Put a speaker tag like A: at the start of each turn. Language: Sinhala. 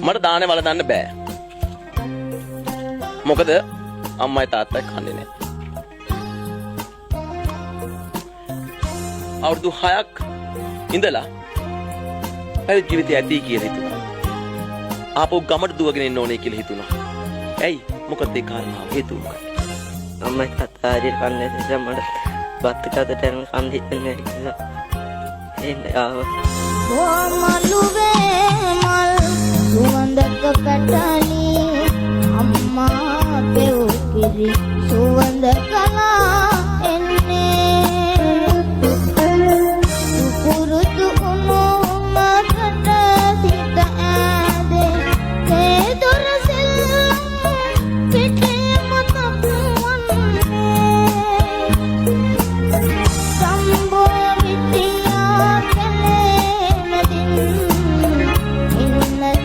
A: මට දානේ වලදන්න බෑ. මොකද අම්මයි තාත්තයි කන්නේ නැහැ. අවුරුදු 6ක් ඉඳලා පැවිදි ජීවිතය ඇති කියලා හිතුණා. ආපහු ගමට දුවගෙන එන්න ඕනේ කියලා හිතුණා. ඇයි? මොකද ඒ කාරණාව හේතුව මොකක්ද?
B: අම්මයි තාත්තා හරි කන්නේ නිසා මට බත් කඩට යන කන් හිතෙන්නේ නැහැ. එන්න ආවා.